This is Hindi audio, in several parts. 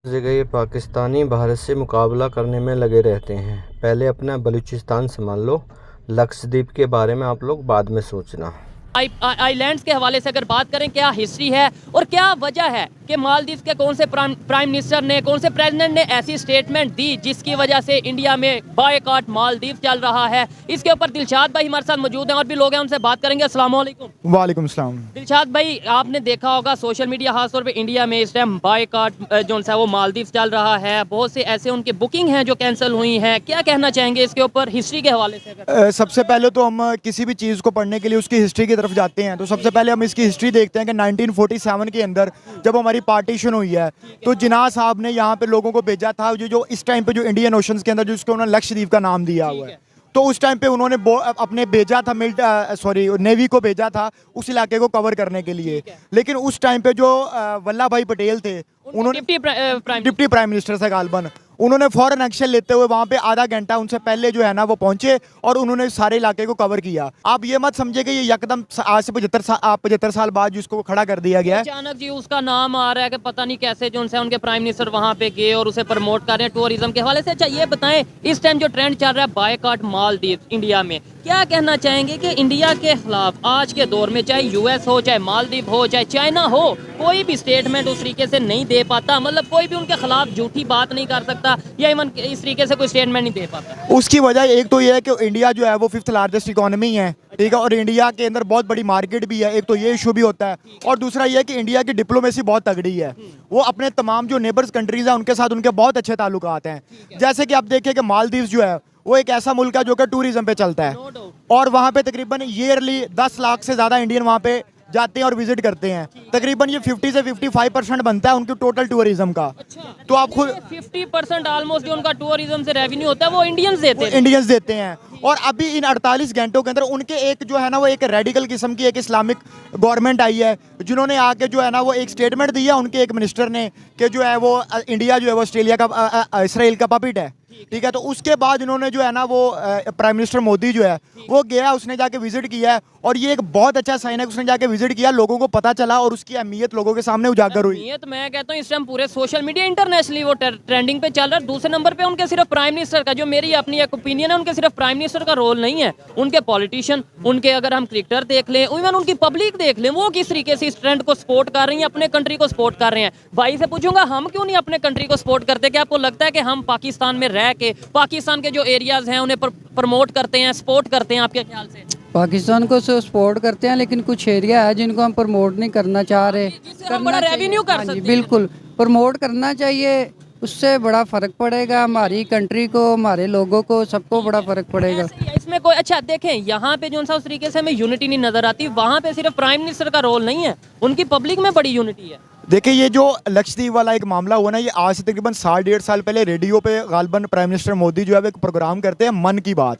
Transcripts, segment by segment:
जगह ये पाकिस्तानी भारत से मुकाबला करने में लगे रहते हैं। पहले अपना बलूचिस्तान संभाल लो, लक्षद्वीप के बारे में आप लोग बाद में सोचना। आइलैंड्स के हवाले से अगर बात करें, क्या हिस्ट्री है और क्या वजह है कि मालदीव के कौन से प्राइम मिनिस्टर ने, कौन से प्रेसिडेंट ने ऐसी स्टेटमेंट दी जिसकी वजह से इंडिया में बायकॉट मालदीव चल रहा है। इसके ऊपर दिलशाद भाई हमारे साथ मौजूद हैं और भी लोग हैं, उनसे बात करेंगे। अस्सलाम वालेकुम। वालेकुम सलाम। दिलशाद भाई, आपने देखा होगा सोशल मीडिया खासतौर पे इंडिया में इस टाइम बायकॉट जो सा वो मालदीव चल रहा है। बहुत से ऐसे उनके बुकिंग हैं जो कैंसिल हुई हैं। क्या कहना चाहेंगे इसके ऊपर हिस्ट्री के हवाले से? सबसे पहले तो हम किसी भी चीज़ को पढ़ने के लिए उसकी हिस्ट्री की तरफ जाते हैं, तो सबसे पहले हम इसकी हिस्ट्री देखते हैं कि 1947 के अंदर जब हमारी पार्टीशन हुई है तो जिन्ना साहब ने यहाँ पे लोगों को भेजा था, जो इस टाइम पे जो इंडियन ओशंस के अंदर जिसको उन्होंने लक्षद्वीप का नाम दिया हुआ है, तो उस टाइम पे उन्होंने अपने भेजा था नेवी को भेजा था उस इलाके को कवर करने के लिए। लेकिन उस टाइम पे जो वल्लभ भाई पटेल थे, उन्होंने डिप्टी प्राइम मिनिस्टर से गालबन, उन्होंने फॉरेन एक्शन लेते हुए वहाँ पे आधा घंटा उनसे पहले जो है ना वो पहुंचे और उन्होंने सारे इलाके को कवर किया। आप ये मत समझे कि ये यकदम आज से 75 साल बाद जिसको खड़ा कर दिया गया है। अचानक जी उसका नाम आ रहा है कि पता नहीं कैसे जो उनसे उनके प्राइम मिनिस्टर वहाँ पे गए और उसे प्रमोट कर रहे हैं टूरिज्म के हवाले से। अच्छा ये बताएं, इस टाइम जो ट्रेंड चल रहा है बायकॉट मालदीव इंडिया में, क्या कहना चाहेंगे कि इंडिया के खिलाफ आज के दौर में चाहे यूएस हो, चाहे मालदीव हो, चाहे चाइना हो, कोई भी स्टेटमेंट उस तरीके से नहीं दे पाता, मतलब कोई भी उनके खिलाफ झूठी बात नहीं कर सकता या इवन इस तरीके से कोई स्टेटमेंट नहीं दे पाता? उसकी वजह एक तो ये है कि इंडिया जो है वो 5th लार्जेस्ट इकोनॉमी है, ठीक है, और इंडिया के अंदर बहुत बड़ी मार्केट भी है। एक तो ये इशू भी होता है, और दूसरा ये है कि इंडिया की डिप्लोमेसी बहुत तगड़ी है। वो अपने तमाम जो नेबर्स कंट्रीज हैं उनके साथ उनके बहुत अच्छे ताल्लुकात हैं। जैसे कि आप देखें कि मालदीव्स जो है वो एक ऐसा मुल्क है जो कि टूरिज्म पे चलता है, और वहाँ पे तकरीबन ईयरली 10 लाख से ज़्यादा इंडियन वहाँ पे जाते हैं और विजिट करते हैं। तकरीबन ये 50 से 55% बनता है उनके टोटल टूरिज्म का। तो आप खुद 50% ऑलमोस्ट जो उनका टूरिज्म से रेवेन्यू होता है वो इंडियंस देते हैं। और अभी इन 48 घंटों के अंदर उनके एक जो है ना वो एक रेडिकल किस्म की एक इस्लामिक गवर्नमेंट आई है, जिन्होंने आके जो है ना वो एक स्टेटमेंट दिया उनके एक मिनिस्टर ने कि जो है वो इंडिया जो है वो ऑस्ट्रेलिया का इसराइल का पपिट है, ठीक है। तो उसके बाद इन्होंने जो है ना वो प्राइम मिनिस्टर मोदी जो है वो गया, उसने जाके विजिट किया है, और ये एक बहुत अच्छा साइन है। उसने जाके विजिट किया, लोगों को पता चला और उसकी अहमियत लोगों के सामने उजागर हुई। अहमियत मैं कहता हूँ इस टाइम पूरे सोशल मीडिया इंटरनेशनली वो ट्रेंडिंग पे चल रहा है। दूसरे नंबर पे उनके सिर्फ प्राइम मिनिस्टर का, जो मेरी अपनी एक ओपिनियन है, उनके सिर्फ प्राइम मिनिस्टर का रोल नहीं है, उनके पॉलिटिशियन, उनके अगर हम क्रिकेटर देख लें, इवन उनकी पब्लिक देख लें, वो किस तरीके से इस ट्रेंड को सपोर्ट कर रही है, अपने कंट्री को सपोर्ट कर रहे हैं। भाई से पूछूंगा, हम क्यों नहीं अपने कंट्री को सपोर्ट करते? क्या आपको लगता है कि हम पाकिस्तान में रह के पाकिस्तान के जो एरियाज हैं उन्हें प्रमोट करते हैं, सपोर्ट करते हैं? आपके ख्याल से पाकिस्तान को सपोर्ट करते हैं, लेकिन कुछ एरिया है जिनको हम प्रमोट नहीं करना चाह रहे। बड़ा रेवेन्यू कर सकते हैं। बिल्कुल प्रमोट करना चाहिए, उससे बड़ा फर्क पड़ेगा हमारी कंट्री को, हमारे लोगों को, सबको बड़ा फर्क पड़ेगा इसमें। कोई अच्छा देखें, यहाँ पे जो सा उस तरीके से हमें यूनिटी नहीं नजर आती, वहाँ पे सिर्फ प्राइम मिनिस्टर का रोल नहीं है, उनकी पब्लिक में बड़ी यूनिटी है। देखिए ये जो लक्षद्वीप वाला एक मामला हुआ ना, ये आज से तकरीबन 1.5 साल पहले रेडियो पे गालबन प्राइम मिनिस्टर मोदी जो है एक प्रोग्राम करते हैं मन की बात,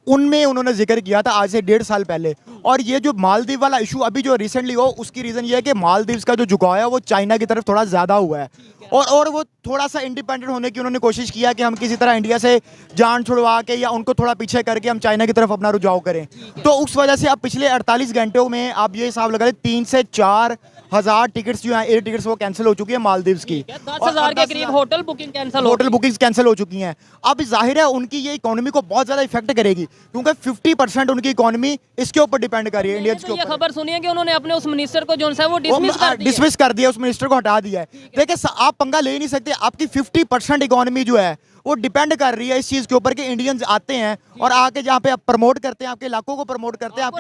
उनमें उन्होंने जिक्र किया था आज से 1.5 साल पहले। और ये जो मालदीव वाला इशू अभी जो रिसेंटली हो, उसकी रीज़न ये है कि मालदीव्स का जो झुकाव है वो चाइना की तरफ थोड़ा ज़्यादा हुआ है, और वो थोड़ा सा इंडिपेंडेंट होने की उन्होंने कोशिश किया कि हम किसी तरह इंडिया से जान छुड़वा के या उनको थोड़ा पीछे करके हम चाइना की तरफ अपना रुझाव करें। तो उस वजह से अब पिछले 48 घंटों में आप ये हिसाब लगा लें 3 से 4 हज़ार टिकट्स जो हैं, एयर टिकट्स, वो कैंसिल हो चुकी है मालदीव्स की। 10,000 के करीब होटल बुकिंग्स कैंसिल हो चुकी हैं। अब जाहिर है उनकी ये इकोनॉमी को बहुत ज़्यादा इफेक्ट करेगी, क्योंकि 50% उनकी इकोनॉमी इसके ऊपर डिपेंड कर रही है, इंडियंस के ऊपर। ये खबर सुनी है कि उन्होंने अपने उस मिनिस्टर को जो है वो डिसमिस कर दिया, उस मिनिस्टर को हटा दिया है। देखिए आप पंगा ले नहीं सकते, आपकी 50% इकोनॉमी जो है वो डिपेंड कर रही है इस चीज़ के ऊपर कि इंडियंस आते हैं और आके जहाँ पे आप प्रमोट करते हैं, आपके इलाकों को प्रमोट करते हैं, आपको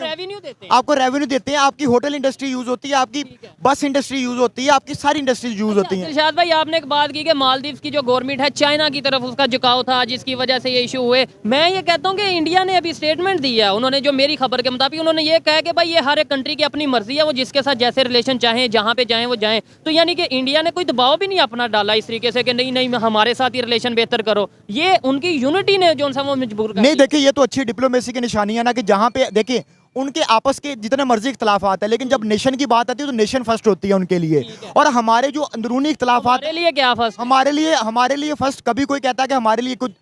रेवेन्यू देते हैं, आपकी होटल इंडस्ट्री यूज होती है, आपकी बस इंडस्ट्री यूज होती है, आपकी सारी इंडस्ट्रीज यूज होती हैं। दिलशाद भाई, आपने एक बात की कि मालदीव की जो गवर्नमेंट है चाइना की तरफ उसका झुकाव था, जिसकी वजह से ये इशू हुए। मैं ये कहता हूँ कि इंडिया ने अभी स्टेटमेंट दिया, उन्होंने जो मेरी खबर के मुताबिक उन्होंने ये कहा कि भाई ये हर एक कंट्री की अपनी मर्जी है, वो जिसके साथ जैसे रिलेशन चाहें, जहाँ पे जाएं वो जाएं। तो यानी कि इंडिया ने कोई दबाव भी नहीं अपना डाला इस तरीके से कि नहीं नहीं हमारे साथ ही रिलेशन बेहतर करो। ये उनकी यूनिटी ने जो वो मजबूर कर नहीं। देखिए ये तो अच्छी डिप्लोमेसी की निशानी है ना, कि जहाँ पे देखिए उनके आपस के जितने मर्जी इख्तलाफात है, लेकिन जब नेशन की बात आती है तो नेशन फर्स्ट होती है उनके लिए। और हमारे जो अंदरूनी इख्तलाफात हमारे लिए क्या फर्स्ट? हमारे लिए फर्स्ट कभी कोई कहता है कि हमारे लिए कुछ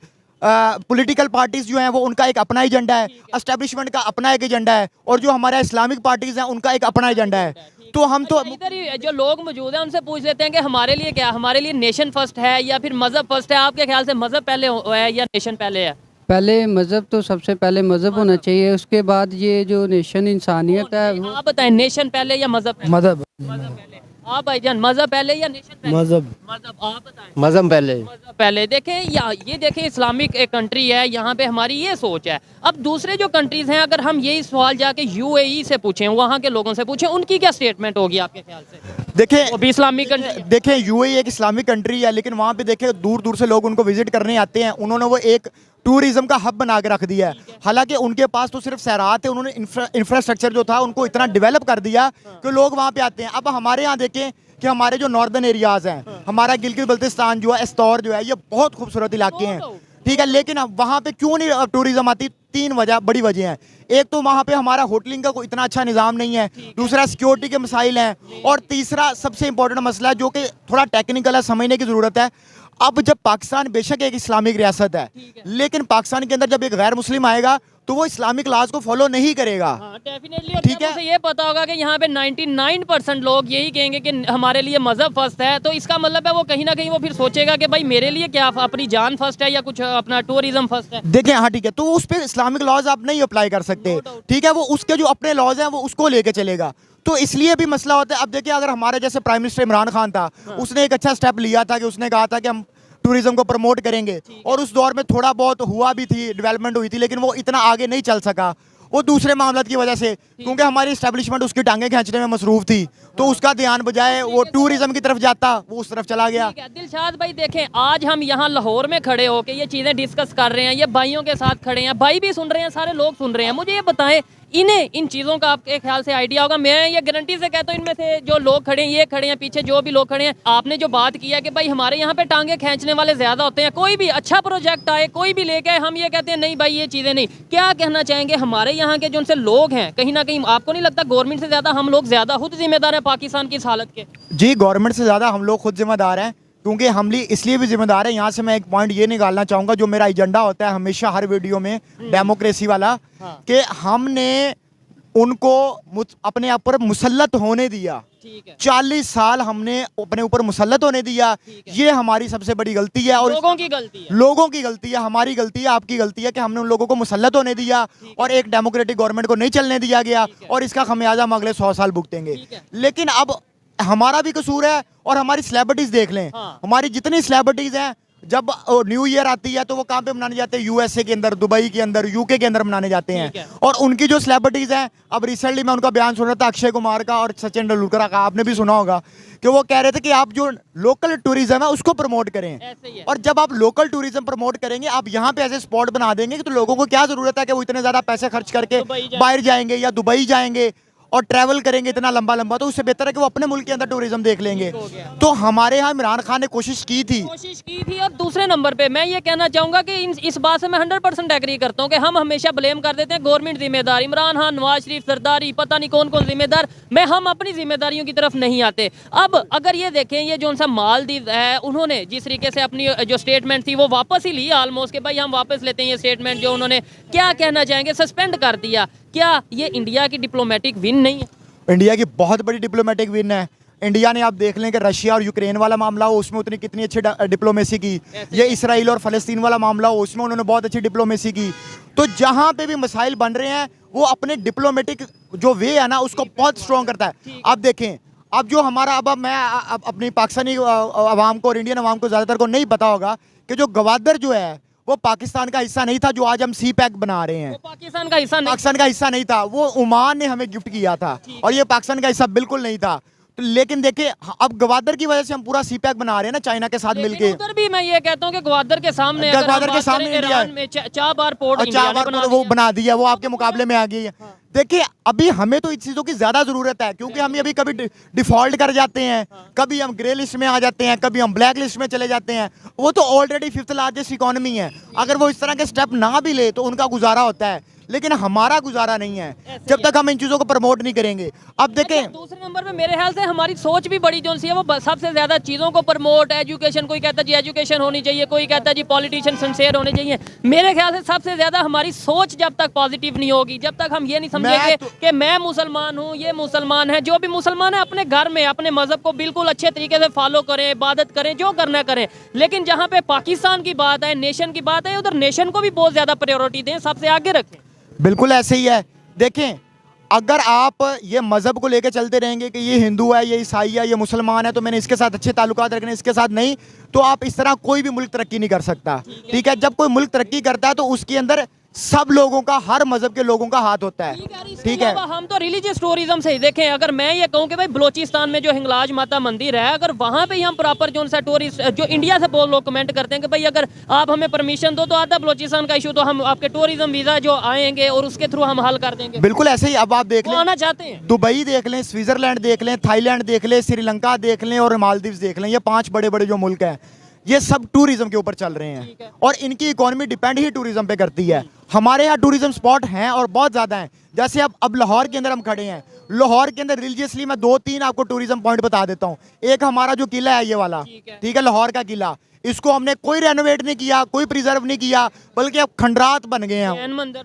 पॉलिटिकल पार्टीज जो हैं वो उनका एक अपना एजेंडा है, एस्टेब्लिशमेंट का अपना एक एजेंडा है, और जो हमारा इस्लामिक पार्टीज हैं उनका एक अपना एजेंडा है। तो हम तो इधर ही जो लोग मौजूद हैं उनसे पूछ लेते हैं कि हमारे लिए क्या, हमारे लिए नेशन फर्स्ट है या फिर मजहब फर्स्ट है? आपके ख्याल से मजहब पहले है या नेशन पहले है? पहले मज़हब, तो सबसे पहले मज़हब होना चाहिए, उसके बाद ये जो नेशन इंसानियत है वो आप बताएं, नेशन पहले या मजहब पहले? मजहब मजहब पहले। आप भाईजान, मजहब पहले या नेशन पहले? मजहब मजहब। आप बताएं। मजहब पहले। मजहब पहले। देखें ये देखें, इस्लामिक एक कंट्री है, यहाँ पे हमारी ये सोच है। अब दूसरे जो कंट्रीज हैं, अगर हम यही सवाल जाके यूएई से पूछें, वहाँ के लोगों से पूछें, उनकी क्या स्टेटमेंट होगी आपके ख्याल से? देखें, वो भी इस्लामिक कंट्री। देखें यूएई एक इस्लामिक कंट्री है, लेकिन वहाँ पे देखें दूर दूर से लोग उनको विजिट करने आते हैं। उन्होंने वो एक टूरिज्म का हब बना के रख दिया है। हालांकि उनके पास तो सिर्फ सैरात है, उन्होंने इंफ्रास्ट्रक्चर जो था उनको इतना डेवलप कर दिया कि लोग वहाँ पे आते हैं। अब हमारे यहाँ देखें कि हमारे जो नॉर्दर्न एरियाज हैं, हमारा गिलगित बल्तिस्तान जो है, एस्तौर जो है, ये बहुत खूबसूरत इलाके हैं, ठीक है, लेकिन अब वहाँ पे क्यों नहीं टूरिज्म आती? 3 बड़ी वजह हैं। एक तो वहाँ पे हमारा होटलिंग का कोई इतना अच्छा निज़ाम नहीं है, दूसरा सिक्योरिटी के मसाइल हैं, और तीसरा सबसे इंपॉर्टेंट मसला जो कि थोड़ा टेक्निकल है, समझने की ज़रूरत है। अब जब पाकिस्तान बेशक एक इस्लामिक रियासत है, लेकिन पाकिस्तान के अंदर जब एक गैर मुस्लिम आएगा तो वो इस्लामिक लॉज को फॉलो नहीं करेगा। डेफिनेटली। ठीक है, उसे ये पता होगा कि यहाँ पे 99% लोग यही कहेंगे कि हमारे लिए मजहब फर्स्ट है, तो इसका मतलब है वो कहीं ना कहीं वो फिर सोचेगा कि भाई मेरे लिए क्या, अपनी जान फर्स्ट है या कुछ अपना टूरिज्म फर्स्ट है। देखें, हाँ ठीक है, तो उस पर इस्लामिक लॉज आप नहीं अप्लाई कर सकते, ठीक है, वो उसके जो अपने लॉज हैं वो उसको लेके चलेगा। तो इसलिए भी मसला होता है। अब देखिए, अगर हमारे जैसे प्राइम मिनिस्टर इमरान खान था, उसने एक अच्छा स्टेप लिया था कि उसने कहा था कि हम टूरिज्म को प्रमोट करेंगे, और उस दौर में थोड़ा बहुत हुआ भी थी, डेवलपमेंट हुई थी, लेकिन वो इतना आगे नहीं चल सका, वो दूसरे मामलों की वजह से, क्योंकि हमारी इस्टेब्लिशमेंट उसकी टांगें खींचने में मसरूफ थी, तो उसका ध्यान बजाय वो टूरिज्म की तरफ जाता, वो उस तरफ चला गया। दिलशाद भाई देखें, आज हम यहाँ लाहौर में खड़े होके ये चीज़ें डिस्कस कर रहे हैं, ये भाइयों के साथ खड़े हैं, भाई भी सुन रहे हैं, सारे लोग सुन रहे हैं। मुझे ये बताएं, इन्हें इन चीज़ों का आपके ख्याल से आइडिया होगा? मैं ये गारंटी से कहता हूँ, इनमें से जो लोग खड़े हैं, ये खड़े हैं, पीछे जो भी लोग खड़े हैं, आपने जो बात किया कि भाई हमारे यहाँ पे टांगे खींचने वाले ज़्यादा होते हैं, कोई भी अच्छा प्रोजेक्ट आए, कोई भी लेके आए, हम ये कहते हैं नहीं भाई ये चीज़ें नहीं। क्या कहना चाहेंगे हमारे यहाँ के जो उनसे लोग हैं, कहीं ना कहीं आपको नहीं लगता गवर्नमेंट से ज़्यादा हम लोग ज़्यादा खुद जिम्मेदार हैं पाकिस्तान की इस हालत के? जी, गवर्नमेंट से ज़्यादा हम लोग खुद जिम्मेदार हैं, क्योंकि हम इसलिए भी जिम्मेदार है। यहाँ से मैं एक पॉइंट ये निकालना चाहूँगा, जो मेरा एजेंडा होता है हमेशा हर वीडियो में, डेमोक्रेसी वाला, कि हमने उनको अपने आप पर मुसल्लत होने दिया। 40 साल हमने अपने ऊपर मुसल्लत होने दिया, ये हमारी सबसे बड़ी गलती है, और लोगों की गलती है, लोगों की गलती है, हमारी गलती है, आपकी गलती है कि हमने उन लोगों को मुसल्लत होने दिया और एक डेमोक्रेटिक गवर्नमेंट को नहीं चलने दिया गया, और इसका खमियाजा हम अगले 100 साल भुगतेंगे। लेकिन अब हमारा भी कसूर है, और हमारी सेलिब्रिटीज देख लें, हमारी जितनी सेलिब्रिटीज हैं, जब न्यू ईयर आती है तो वो कहाँ पे मनाने जाते हैं? यूएसए के अंदर, दुबई के अंदर, यूके के अंदर मनाने जाते हैं। और उनकी जो सेलिब्रिटीज हैं, अब रिसेंटली मैं उनका बयान सुन रहा था, अक्षय कुमार का और सचिन तेंदुलकर का, आपने भी सुना होगा, कि वो कह रहे थे कि आप जो लोकल टूरिज्म है उसको प्रमोट करें। और जब आप लोकल टूरिज्म प्रमोट करेंगे, आप यहाँ पे ऐसे स्पॉट बना देंगे कि तो लोगों को क्या जरूरत है कि वो इतने ज्यादा पैसे खर्च करके बाहर जाएंगे या दुबई जाएंगे और ट्रैवल करेंगे इतना लंबा लंबा, तो उससे बेहतर है कि वो अपने मुल्क के अंदर टूरिज्म देख लेंगे। तो हमारे यहाँ इमरान खान ने कोशिश की थी। और दूसरे नंबर पे मैं ये कहना चाहूंगा कि इस बात से मैं 100% एग्री करता हूँ कि हम हमेशा ब्लेम कर देते हैं गवर्नमेंट जिम्मेदार, इमरान खान, नवाज शरीफ, सरदारी, पता नहीं कौन कौन जिम्मेदार, मैं हम अपनी जिम्मेदारियों की तरफ नहीं आते। अब अगर ये देखें, ये जो सा मालदीव है, उन्होंने जिस तरीके से अपनी जो स्टेटमेंट थी वो वापस ही ली ऑलमोस्ट, कि भाई हम वापस लेते हैं ये स्टेटमेंट जो उन्होंने, क्या कहना चाहेंगे, सस्पेंड कर दिया, क्या ये इंडिया की डिप्लोमेटिक विन नहीं है? इंडिया की बहुत बड़ी डिप्लोमेटिक विन है। इंडिया ने, आप देख लें कि रशिया और यूक्रेन वाला मामला हो, उसमें उतनी कितनी अच्छी डिप्लोमेसी की, ये इसराइल और फ़लस्तीन वाला मामला हो, उसमें उन्होंने बहुत अच्छी डिप्लोमेसी की। तो जहाँ पे भी मसाइल बन रहे हैं, वो अपने डिप्लोमेटिक जो वे है ना, उसको बहुत स्ट्रॉन्ग करता है। आप देखें, अब जो हमारा, अब मैं अपनी पाकिस्तानी अवाम को और इंडियन अवाम को ज़्यादातर को नहीं पता होगा कि जो गवादर जो है वो पाकिस्तान का हिस्सा नहीं था, जो आज हम सी पैक बना रहे हैं, वो पाकिस्तान का हिस्सा नहीं, पाकिस्तान का हिस्सा नहीं था, वो ओमान ने हमें गिफ्ट किया था, और ये पाकिस्तान का हिस्सा बिल्कुल नहीं था। तो लेकिन देखिए, अब गवादर की वजह से हम पूरा सी पैक बना रहे हैं ना, चाइना के साथ मिलके। उधर भी मैं ये कहता हूँ कि गवादर के सामने, गवादर के सामने ईरान में चार बार पोर्ट वो बना दिया, वो आपके मुकाबले में आ गई है। देखिए, अभी हमें तो इन चीज़ों की ज़्यादा ज़रूरत है, क्योंकि हम अभी कभी डिफ़ॉल्ट कर जाते हैं, कभी हम ग्रे लिस्ट में आ जाते हैं, कभी हम ब्लैक लिस्ट में चले जाते हैं। वो तो ऑलरेडी 5th लार्जेस्ट इकोनॉमी है, अगर वो इस तरह के स्टेप ना भी ले तो उनका गुजारा होता है। लेकिन हमारा गुजारा नहीं है जब तक हम इन चीज़ों को प्रमोट नहीं करेंगे। अब देखें दूसरे नंबर पे मेरे ख्याल से हमारी सोच भी बड़ी जो सी है वो सबसे ज्यादा चीजों को प्रमोट, एजुकेशन, कोई कहता है जी एजुकेशन होनी चाहिए, कोई कहता है जी पॉलिटिशियन सिंसियर होने चाहिए। मेरे ख्याल से सबसे ज्यादा हमारी सोच जब तक पॉजिटिव नहीं होगी, जब तक हम ये नहीं समझेंगे कि मैं मुसलमान हूँ, ये मुसलमान है, जो भी मुसलमान है अपने घर में अपने मजहब को बिल्कुल अच्छे तरीके से फॉलो करें, इबादत करें, जो करना करें। लेकिन जहाँ पे पाकिस्तान की बात है, नेशन की बात है, उधर नेशन को भी बहुत ज्यादा प्रायोरिटी दें, सबसे आगे रखें। बिल्कुल ऐसे ही है। देखें, अगर आप ये मज़हब को लेकर चलते रहेंगे कि ये हिंदू है, ये ईसाई है, ये मुसलमान है, तो मैंने इसके साथ अच्छे ताल्लुकात रखने, इसके साथ नहीं, तो आप इस तरह कोई भी मुल्क तरक्की नहीं कर सकता। ठीक है, जब कोई मुल्क तरक्की करता है तो उसके अंदर सब लोगों का, हर मजहब के लोगों का हाथ होता है। ठीक है, हम तो रिलीजियस टूरिज्म से ही देखें। अगर मैं ये कहूँ कि भाई बलोचिस्तान में जो हिंगलाज माता मंदिर है, अगर वहाँ पे ही हम प्रॉपर जो सा टूरिस्ट, जो इंडिया से बहुत लोग कमेंट करते हैं कि भाई अगर आप हमें परमिशन दो तो आधा बलोचिस्तान का इशू तो हम आपके टूरिज्म वीजा जो आएंगे और उसके थ्रू हम हल कर देंगे। बिल्कुल ऐसे ही। अब आप देख लें, आना चाहते हैं, दुबई देख लें, स्विट्जरलैंड देख लें, थाईलैंड देख लें, श्रीलंका देख लें और मालदीव्स देख लें, ये 5 बड़े बड़े जो मुल्क हैं, ये सब टूरिज्म के ऊपर चल रहे हैं और इनकी इकोनॉमी डिपेंड ही टूरिज्म पे करती है। हमारे यहाँ टूरिज्म स्पॉट हैं और बहुत ज़्यादा हैं। जैसे अब लाहौर के अंदर हम खड़े हैं, लाहौर के अंदर रिलीजियसली मैं 2-3 आपको टूरिज्म पॉइंट बता देता हूँ। एक हमारा जो किला है ये वाला, ठीक है, लाहौर का किला, इसको हमने कोई रेनोवेट नहीं किया, कोई प्रिजर्व नहीं किया, बल्कि अब खंडरात बन गए हैं।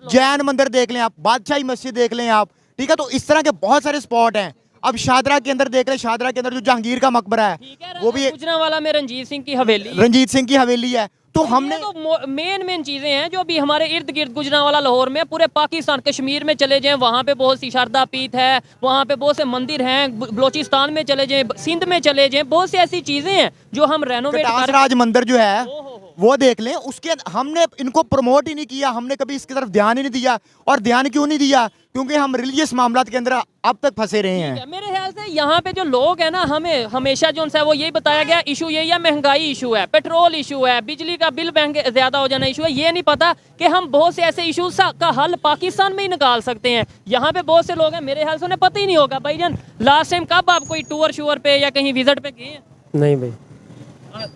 जैन मंदिर देख लें आप, बादशाही मस्जिद देख लें आप, ठीक है। तो इस तरह के बहुत सारे स्पॉट हैं। अब शादरा के अंदर देख लें, शादरा के अंदर जो जहांगीर का मकबरा है, वो भी गुजरांवाला में रंजीत सिंह की हवेली, रंजीत सिंह की हवेली है। तो हमने तो मेन चीजें हैं जो भी हमारे इर्द गिर्द गुजरांवाला, लाहौर में, पूरे पाकिस्तान, कश्मीर में चले जाएं, वहाँ पे बहुत सी शारदा पीठ है, वहाँ पे बहुत से मंदिर हैं, बलोचिस्तान में चले जाएं, सिंध में चले जाएं, बहुत सी ऐसी चीजें हैं जो हम रेनोवेट कर। राज मंदिर जो है वो देख लें, उसके हमने इनको प्रमोट ही नहीं किया, हमने कभी इसकी तरफ ध्यान ही नहीं दिया। और ध्यान क्यों नहीं दिया? क्योंकि हम रिलीजियस मामलात के अंदर अब तक फंसे रहे हैं। मेरे ख्याल से यहाँ पे जो लोग हैं ना, हमें हमेशा जो उनसे वो यही बताया गया इशू यही है, महंगाई इशू है, पेट्रोल इशू है, बिजली का बिल महंगे ज्यादा हो जाना इशू है। ये नहीं पता कि हम बहुत से ऐसे इशूज का हल पाकिस्तान में ही निकाल सकते हैं। यहाँ पे बहुत से लोग हैं, मेरे ख्याल से उन्हें पता ही नहीं होगा। भाईजान, लास्ट टाइम कब आप कोई टूर शूर पे या कहीं विजिट पे गए हैं? नहीं भाई,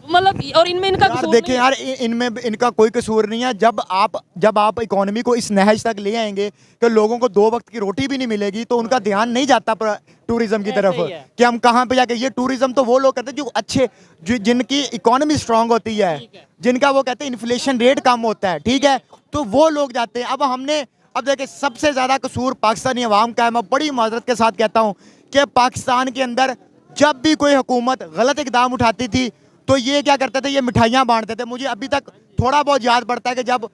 मतलब, और इनमें इनका कसूर देखिए नहीं यार, इनमें इनका कोई कसूर नहीं है। जब आप इकोनॉमी को इस नहज तक ले आएंगे कि लोगों को 2 वक्त की रोटी भी नहीं मिलेगी, तो उनका ध्यान नहीं जाता टूरिज्म की तरफ कि हम कहाँ पे जाके। ये टूरिज्म तो वो लोग करते हैं जो अच्छे, जिनकी इकोनॉमी स्ट्रांग होती है, जिनका वो कहते हैं इन्फ्लेशन रेट कम होता है, ठीक है, तो वो लोग जाते हैं। अब देखिए, सबसे ज़्यादा कसूर पाकिस्तानी अवाम का है। मैं बड़ी माजरत के साथ कहता हूँ कि पाकिस्तान के अंदर जब भी कोई हुकूमत गलत इकदाम उठाती थी तो ये क्या करते थे, ये मिठाइयाँ बांटते थे। मुझे अभी तक थोड़ा बहुत याद पड़ता है कि जब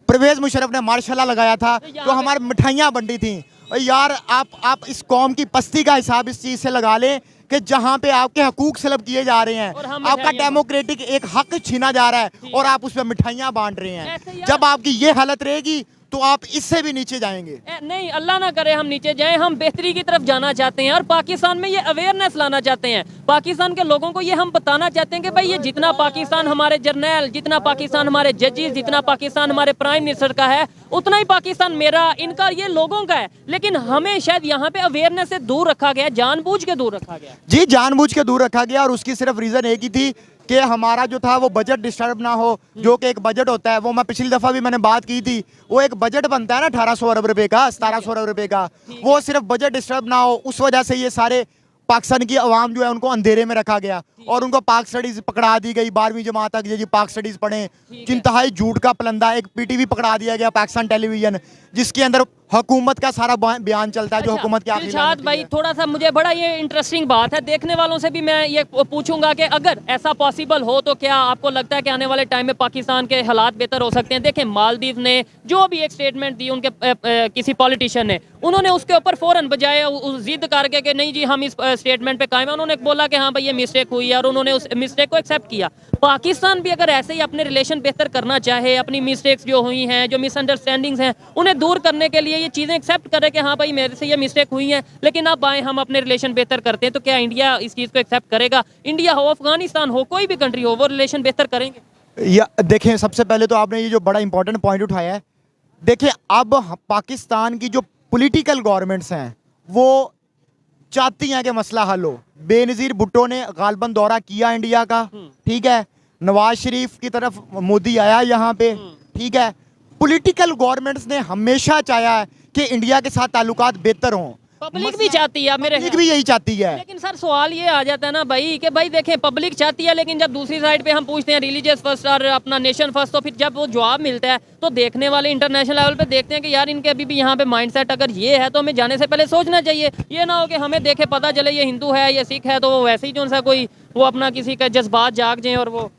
परवेज मुशर्रफ ने मार्शल लगाया था तो हमारी मिठाइयाँ बंटी थी। यार, आप इस कौम की पस्ती का हिसाब इस चीज़ से लगा लें कि जहाँ पे आपके हकूक सलब किए जा रहे हैं, आपका डेमोक्रेटिक एक हक छीना जा रहा है और आप उस पर मिठाइयाँ बांट रहे हैं। जब आपकी ये हालत रहेगी तो आप इससे भी नीचे जाएंगे। नहीं, अल्लाह ना करे हम नीचे जाएं, हम बेहतरी की तरफ जाना चाहते हैं और पाकिस्तान में ये अवेयरनेस लाना चाहते हैं। पाकिस्तान के लोगों को ये हम बताना चाहते हैं कि भाई ये जितना पाकिस्तान हमारे जर्नल, जितना पाकिस्तान हमारे जजेस, जितना पाकिस्तान हमारे प्राइम मिनिस्टर का है, उतना ही पाकिस्तान मेरा, इनका, ये लोगों का है। लेकिन हमें शायद यहाँ पे अवेयरनेस से दूर रखा गया, जानबूझ के दूर रखा गया। जी, जानबूझ के दूर रखा गया और उसकी सिर्फ रीज़न एक ही थी कि हमारा जो था वो बजट डिस्टर्ब ना हो। जो कि एक बजट होता है, वो मैं पिछली दफ़ा भी मैंने बात की थी, वो एक बजट बनता है ना 1800 अरब रुपए का, 1700 अरब रुपए का, वो सिर्फ बजट डिस्टर्ब ना हो, उस वजह से ये सारे पाकिस्तान की अवाम जो है उनको अंधेरे में रखा गया और उनको पाक स्टडीज़ पकड़ा दी गई। 12वीं जमात तक ये पाक स्टडीज़ पढ़ें, इंतहाई झूठ का पलंदा। एक PTV पकड़ा दिया गया, पाकिस्तान टेलीविजन, जिसके अंदर हुकूमत का सारा बयान चलता है, जो हुकूमत की आखिरी दिलशाद भाई, थोड़ा सा मुझे बड़ा ये इंटरेस्टिंग बात है, देखने वालों से भी मैं ये पूछूंगा कि अगर ऐसा पॉसिबल हो तो क्या आपको लगता है कि आने वाले टाइम में पाकिस्तान के हालात बेहतर हो सकते हैं? देखें, मालदीव ने जो भी एक स्टेटमेंट दी उनके किसी पॉलिटिशियन ने, उन्होंने उसके ऊपर फौरन बजाय जिद करके कि नहीं जी हम इस स्टेटमेंट पे कायम है, उन्होंने बोला कि हाँ भाई ये मिस्टेक हुई है और उन्होंने उस मिस्टेक को एक्सेप्ट किया। पाकिस्तान भी अगर ऐसे ही अपने रिलेशन बेहतर करना चाहे, अपनी मिस्टेक्स जो हुई हैं, जो मिसअंडरस्टैंडिंग्स हैं, उन्हें दूर करने के लिए ये चीज़ें एक्सेप्ट करे कि हाँ भाई मेरे से ये मिस्टेक हुई है, लेकिन अब आए हम अपने रिलेशन बेहतर करते हैं, तो क्या इंडिया इस चीज़ को एक्सेप्ट करेगा? इंडिया हो, अफगानिस्तान हो, कोई भी कंट्री हो, वो रिलेशन बेहतर करेंगे? या देखें, सबसे पहले तो आपने ये जो बड़ा इंपॉर्टेंट पॉइंट उठाया है, देखिए अब पाकिस्तान की जो पॉलिटिकल गवर्नमेंट्स हैं वो चाहती हैं कि मसला हल हो। बेनज़ीर भुट्टो ने गालबन दौरा किया इंडिया का, ठीक है, नवाज शरीफ की तरफ मोदी आया यहाँ पे, ठीक है, पॉलिटिकल गवर्नमेंट्स ने हमेशा चाहा है कि इंडिया के साथ ताल्लुकात बेहतर हों। पब्लिक भी चाहती है मेरे पब्लिक भी यही चाहती है। लेकिन सर सवाल ये आ जाता है ना भाई कि भाई देखें पब्लिक चाहती है, लेकिन जब दूसरी साइड पे हम पूछते हैं रिलीजियस फर्स्ट और अपना नेशन फर्स्ट, तो फिर जब वो जवाब मिलता है तो देखने वाले इंटरनेशनल लेवल पे देखते हैं कि यार इनके अभी भी यहाँ पे माइंडसेट अगर ये है तो हमें जाने से पहले सोचना चाहिए। ये ना हो कि हमें देखे पता चले ये हिंदू है ये सिख है तो वो वैसे ही जो सा कोई वो अपना किसी का जज्बात जाग जाए। और वो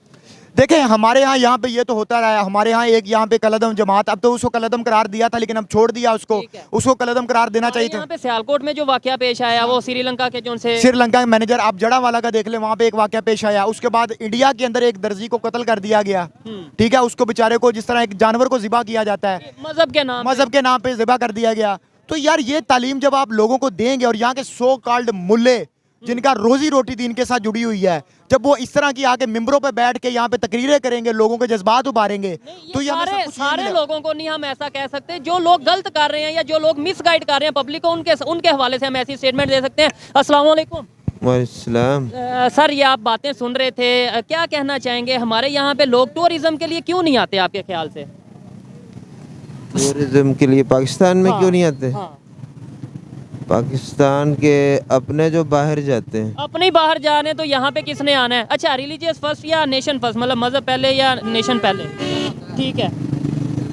देखें हमारे यहाँ पे ये तो होता रहा है, हमारे यहाँ एक यहाँ पे कलदम जमात, अब तो उसको कलदम करार दिया था लेकिन अब छोड़ दिया उसको, उसको कलदम करार देना चाहिए था। यहाँ पे सियालकोट में जो वाकया पेश आया वो श्रीलंका के जो से श्रीलंका के मैनेजर आप जड़ावाला का देख ले, वहाँ पे एक वाकया पेश आया। उसके बाद इंडिया के अंदर एक दर्जी को कत्ल कर दिया गया, ठीक है, उसको बेचारे को जिस तरह एक जानवर को ज़िबा किया जाता है मजहब के नाम पे ज़िबा कर दिया गया। तो यार ये तालीम जब आप लोगों को देंगे और यहाँ के सो कॉल्ड मुल्ले जिनका रोजी रोटी दीन के साथ जुड़ी हुई है, जब वो इस तरह की आके मिंबरों पे बैठ के यहाँ पे तकरीरें करेंगे, लोगों के जज्बात उभारेंगे, तो ये सारे लोगों को नहीं हम ऐसा कह सकते। जो लोग गलत कर रहे हैं या जो लोग मिसगाइड कर रहे हैं पब्लिक को, उनके हवाले से हम ऐसी स्टेटमेंट दे सकते हैं। अस्सलाम वालेकुम। वालेकुम। सर ये आप बातें सुन रहे थे, क्या कहना चाहेंगे? हमारे यहाँ पे लोग टूरिज्म के लिए क्यों नहीं आते आपके ख्याल से? टूरिज्म के लिए पाकिस्तान में क्यों नहीं आते? हाँ। पाकिस्तान के अपने जो बाहर जाते हैं, अपने ही बाहर जा रहे हैं तो यहाँ पे किसने आना है? अच्छा रिलीजियस फर्स्ट या नेशन फर्स्ट, मतलब मजहब पहले या नेशन पहले? ठीक है,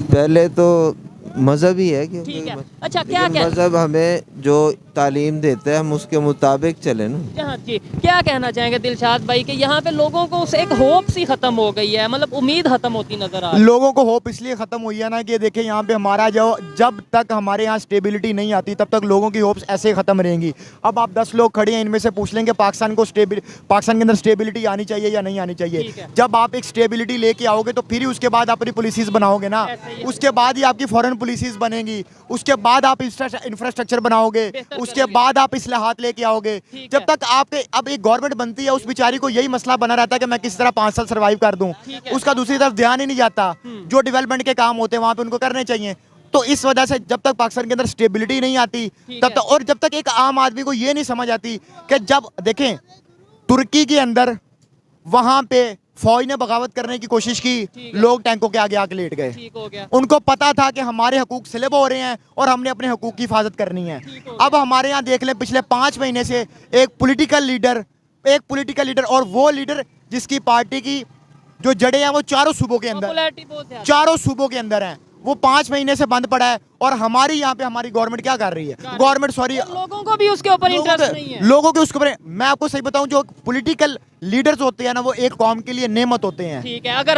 पहले तो मजहब ही है क्योंकि ठीक है। अच्छा क्या मजहब हमें जो तालीम देते हैं हम उसके मुताबिक चले ना। हाँ जी, क्या कहना चाहेंगे दिलशाद भाई कि यहाँ पे लोगों को एक होप सी खत्म हो गई है, मतलब उम्मीद खत्म होती नजर आ रही है। लोगों को होप इसलिए खत्म हुई है ना कि देखिए यहाँ पे हमारा जो जब तक हमारे यहाँ स्टेबिलिटी नहीं आती तब तक लोगों की होप्स ऐसे खत्म रहेंगी। अब आप 10 लोग खड़े हैं, इनमें से पूछ लेंगे पाकिस्तान के अंदर स्टेबिलिटी आनी चाहिए या नहीं आनी चाहिए। जब आप एक स्टेबिलिटी लेके आओगे तो फिर ही उसके बाद अपनी पुलिसेस बनाओगे ना, उसके बाद ही आपकी फॉरेन पुलिसेस बनेगी, उसके बाद आप इंफ्रास्ट्रक्चर बनाओगे, उसके बाद आप इस्लाहात लेके आओगे। जब तक आपके अब एक गवर्नमेंट बनती है उस बेचारी को यही मसला बना रहता है कि मैं किस तरह 5 साल सर्वाइव कर दूं, उसका दूसरी तरफ ध्यान ही नहीं जाता। जो डेवलपमेंट के काम होते हैं वहां पे उनको करने चाहिए। तो इस वजह से जब तक पाकिस्तान के अंदर स्टेबिलिटी नहीं आती तब तक, और जब तक एक आम आदमी को ये नहीं समझ आती कि जब देखें तुर्की के अंदर वहां पे फौज ने बगावत करने की कोशिश की, लोग टैंकों के आगे आके लेट गए। उनको पता था कि हमारे हकूक स्लिप हो रहे हैं और हमने अपने हकूक की हिफाजत करनी है। अब हमारे यहाँ देख लें पिछले 5 महीने से एक पॉलिटिकल लीडर और वो लीडर जिसकी पार्टी की जो जड़ें हैं वो चारों सूबों के अंदर हैं, वो 5 महीने से बंद पड़ा है। और हमारी यहाँ पे हमारी गवर्नमेंट क्या कर रही है? गवर्नमेंट सॉरी लोगों को भी उसके ऊपर इंटरेस्ट नहीं है। लोगों के उसके ऊपर मैं आपको सही बताऊं, जो पॉलिटिकल लीडर्स होते हैं ना वो एक कौम के लिए नेमत होते हैं। ठीक है, अगर